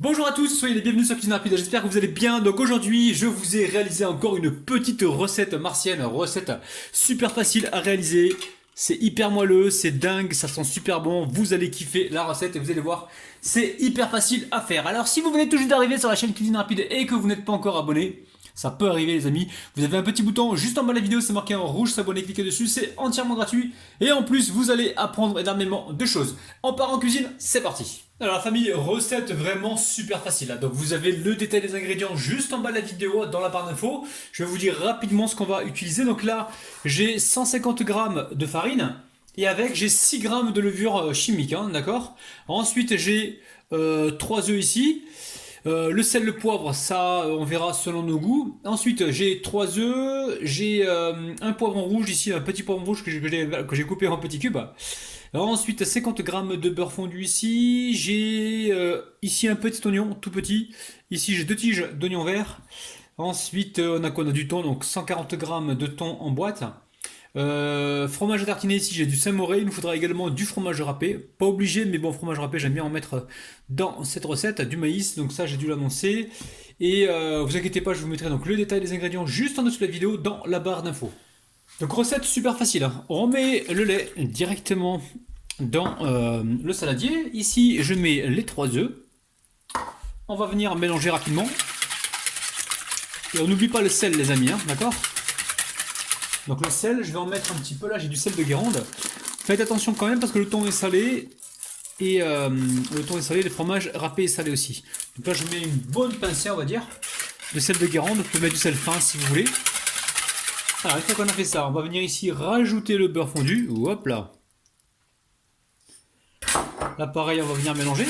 Bonjour à tous, soyez les bienvenus sur Cuisine Rapide, j'espère que vous allez bien. Donc aujourd'hui, je vous ai réalisé encore une petite recette martienne, recette super facile à réaliser. C'est hyper moelleux, c'est dingue, ça sent super bon, vous allez kiffer la recette et vous allez voir, c'est hyper facile à faire. Alors si vous venez tout juste d'arriver sur la chaîne Cuisine Rapide et que vous n'êtes pas encore abonné, ça peut arriver les amis, vous avez un petit bouton juste en bas de la vidéo, c'est marqué en rouge, s'abonner, cliquez dessus, c'est entièrement gratuit. Et en plus, vous allez apprendre énormément de choses. On part en cuisine, c'est parti. Alors la famille, recette vraiment super facile. Donc vous avez le détail des ingrédients juste en bas de la vidéo dans la barre d'infos. Je vais vous dire rapidement ce qu'on va utiliser. Donc là, j'ai 150 grammes de farine et avec j'ai 6 grammes de levure chimique, hein, d'accord. Ensuite j'ai 3 œufs ici. Le sel, le poivre, ça on verra selon nos goûts. Ensuite j'ai 3 œufs, j'ai un poivron rouge ici, un petit poivron rouge que j'ai coupé en petits cubes. Alors ensuite 50 grammes de beurre fondu ici, j'ai ici un petit oignon tout petit, ici j'ai deux tiges d'oignon vert. Ensuite on a quoi? On a du thon, donc 140 grammes de thon en boîte. Fromage à tartiner ici, j'ai du Saint-Moré. Il nous faudra également du fromage râpé. Pas obligé, mais bon, fromage râpé, j'aime bien en mettre dans cette recette. Du maïs, donc ça j'ai dû l'annoncer. Et vous inquiétez pas, je vous mettrai donc le détail des ingrédients juste en dessous de la vidéo dans la barre d'infos. Donc recette super facile, hein. On met le lait directement dans le saladier. Ici, je mets les 3 œufs. On va venir mélanger rapidement. Et on n'oublie pas le sel, les amis, hein, d'accord? Donc le sel, je vais en mettre un petit peu. Là, j'ai du sel de Guérande. Faites attention quand même parce que le thon est salé. Et le thon est salé, le fromage râpé est salé aussi. Donc là, je mets une bonne pincée, on va dire, de sel de Guérande. Vous pouvez mettre du sel fin si vous voulez. Alors, une fois qu'on a fait ça, on va venir ici rajouter le beurre fondu. Hop là. Là, pareil, on va venir mélanger.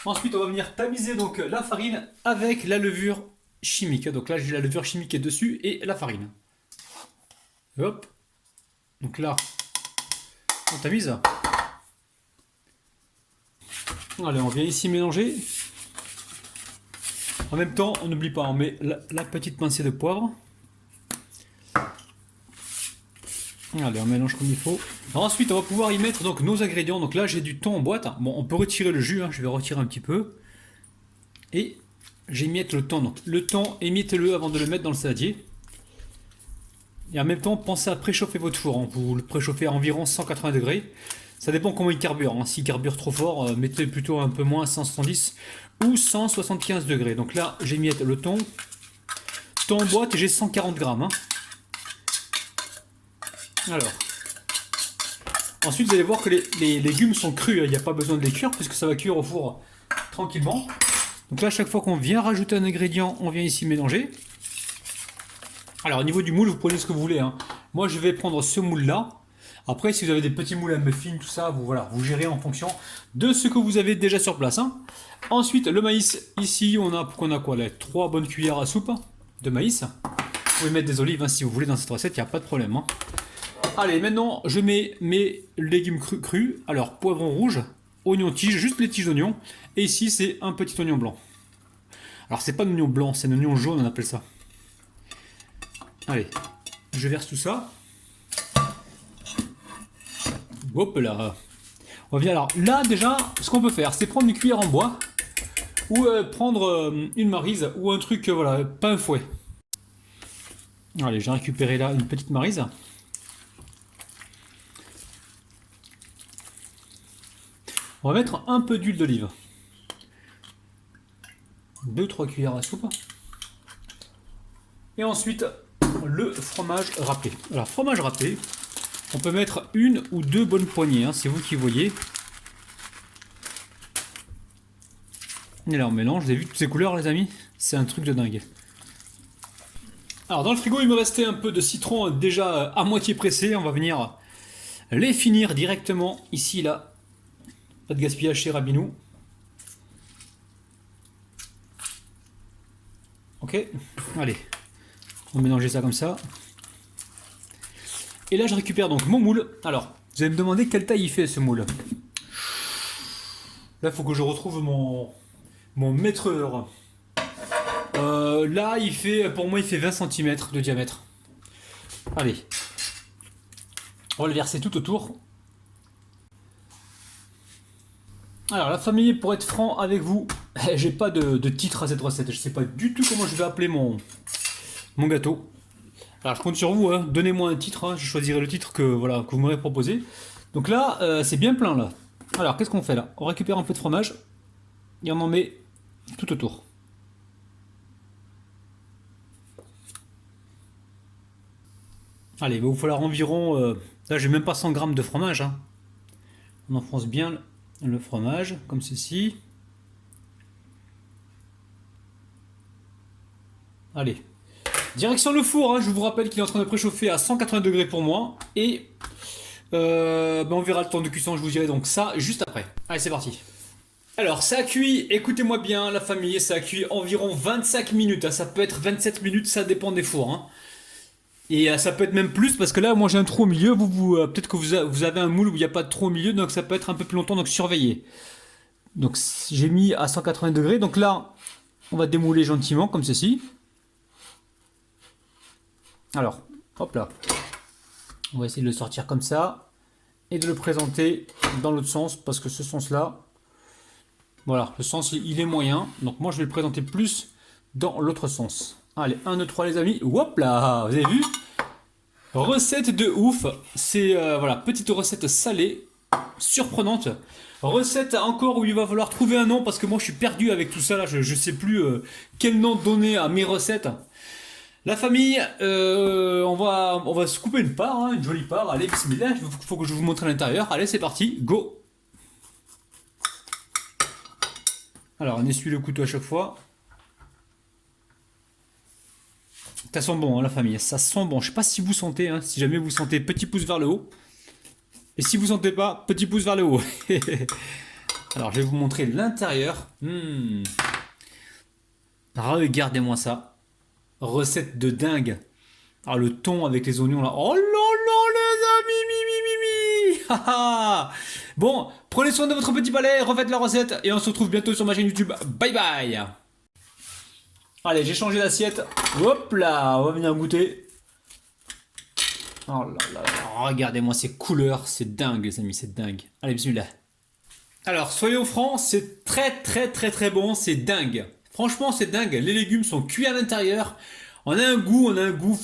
Ensuite, on va venir tamiser donc la farine avec la levure chimique. Donc là, j'ai la levure chimique qui est dessus et la farine. Hop. Donc là, on tamise. Allez, on vient ici mélanger. En même temps, on n'oublie pas, on met la petite pincée de poivre. Allez, on mélange comme il faut. Alors ensuite, on va pouvoir y mettre donc nos ingrédients. Donc là, j'ai du thon en boîte. Bon, on peut retirer le jus, hein. Je vais retirer un petit peu. Et j'émiette le thon. Donc le thon, émiettez-le avant de le mettre dans le saladier. Et en même temps, pensez à préchauffer votre four, hein. Vous le préchauffez à environ 180 degrés. Ça dépend comment il carbure, hein. S'il carbure trop fort, mettez plutôt un peu moins, 170 ou 175 degrés. Donc là, j'émiette le thon. Thon en boîte, j'ai 140 grammes, hein. Alors, ensuite vous allez voir que les légumes sont crus, hein. Il n'y a pas besoin de les cuire puisque ça va cuire au four tranquillement. Donc là, à chaque fois qu'on vient rajouter un ingrédient, on vient ici mélanger. Alors au niveau du moule, vous prenez ce que vous voulez, hein. Moi je vais prendre ce moule là. Après si vous avez des petits moules à muffins, tout ça, voilà, vous gérez en fonction de ce que vous avez déjà sur place, hein. Ensuite le maïs, ici on a quoi là, 3 bonnes cuillères à soupe de maïs. Vous pouvez mettre des olives, hein, si vous voulez dans cette recette, il n'y a pas de problème, hein. Allez, maintenant je mets mes légumes crus. Alors poivron rouge, oignon tige, juste les tiges d'oignon. Et ici c'est un petit oignon blanc. Alors c'est pas un oignon blanc, c'est un oignon jaune, on appelle ça. Allez, je verse tout ça. Hop là. On revient alors. Là déjà, ce qu'on peut faire, c'est prendre une cuillère en bois ou prendre une maryse ou un truc, voilà, pas un fouet. Allez, j'ai récupéré là une petite maryse. On va mettre un peu d'huile d'olive. 2-3 cuillères à soupe. Et ensuite, le fromage râpé. Alors, fromage râpé, on peut mettre une ou deux bonnes poignées, hein, c'est vous qui voyez. Et là, on mélange. Vous avez vu toutes ces couleurs, les amis? C'est un truc de dingue. Alors, dans le frigo, il me restait un peu de citron déjà à moitié pressé. On va venir les finir directement ici, là. Pas de gaspillage chez Rabinou. Ok, allez. On va mélanger ça comme ça. Et là, je récupère donc mon moule. Alors, vous allez me demander quelle taille il fait ce moule. Là, il faut que je retrouve mon mètre-heure. Là, pour moi, il fait 20 cm de diamètre. Allez. On va le verser tout autour. Alors la famille, pour être franc avec vous, j'ai pas de titre à cette recette. Je sais pas du tout comment je vais appeler mon gâteau. Alors je compte sur vous, hein. Donnez-moi un titre, hein. Je choisirai le titre que, voilà, que vous m'aurez proposé. Donc là, c'est bien plein là. Alors qu'est-ce qu'on fait là? On récupère un peu de fromage et on en met tout autour. Allez, il va vous falloir environ... là j'ai même pas 100 grammes de fromage, hein. On enfonce bien le fromage, comme ceci. Allez. Direction le four, hein. Je vous rappelle qu'il est en train de préchauffer à 180 degrés pour moi. Et on verra le temps de cuisson, je vous dirai donc ça juste après. Allez, c'est parti. Alors, ça a cuit, écoutez-moi bien, la famille, ça a cuit environ 25 minutes. Hein. Ça peut être 27 minutes, ça dépend des fours. Hein. Et ça peut être même plus, parce que là, moi j'ai un trou au milieu. Peut-être que vous avez un moule où il n'y a pas de trou au milieu, donc ça peut être un peu plus longtemps, donc surveillez. Donc, j'ai mis à 180 degrés. Donc là, on va démouler gentiment, comme ceci. Alors, hop là. On va essayer de le sortir comme ça. Et de le présenter dans l'autre sens, parce que ce sens-là, voilà, le sens il est moyen. Donc moi je vais le présenter plus dans l'autre sens. Allez, 1, 2, 3 les amis. Hop là, vous avez vu? Recette de ouf. C'est, voilà, petite recette salée, surprenante. Recette encore où il va falloir trouver un nom, parce que moi je suis perdu avec tout ça là. Je sais plus quel nom donner à mes recettes. La famille, on va se couper une part, hein, une jolie part. Allez, bismillah, il faut que je vous montre à l'intérieur. Allez, c'est parti, go. Alors, on essuie le couteau à chaque fois. Ça sent bon, hein, la famille, ça sent bon. Je sais pas si vous sentez, hein, si jamais vous sentez, petit pouce vers le haut. Et si vous sentez pas, petit pouce vers le haut. Alors, je vais vous montrer l'intérieur. Regardez-moi ça. Recette de dingue. Alors le thon avec les oignons là. Oh là là les amis, mi, mi, mi, mi. Bon, prenez soin de votre petit palais, refaites la recette et on se retrouve bientôt sur ma chaîne YouTube. Bye bye. Allez, j'ai changé d'assiette. Hop là, on va venir goûter. Oh là là là, regardez-moi ces couleurs, c'est dingue les amis, c'est dingue. Allez, bismillah. Alors, soyons francs, c'est très bon, c'est dingue. Franchement, c'est dingue. Les légumes sont cuits à l'intérieur. On a un goût.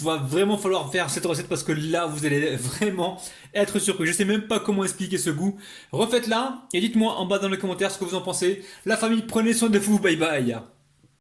Va vraiment falloir faire cette recette parce que là, vous allez vraiment être surpris. Je sais même pas comment expliquer ce goût. Refaites-la et dites-moi en bas dans les commentaires ce que vous en pensez. La famille, prenez soin de vous. Bye bye.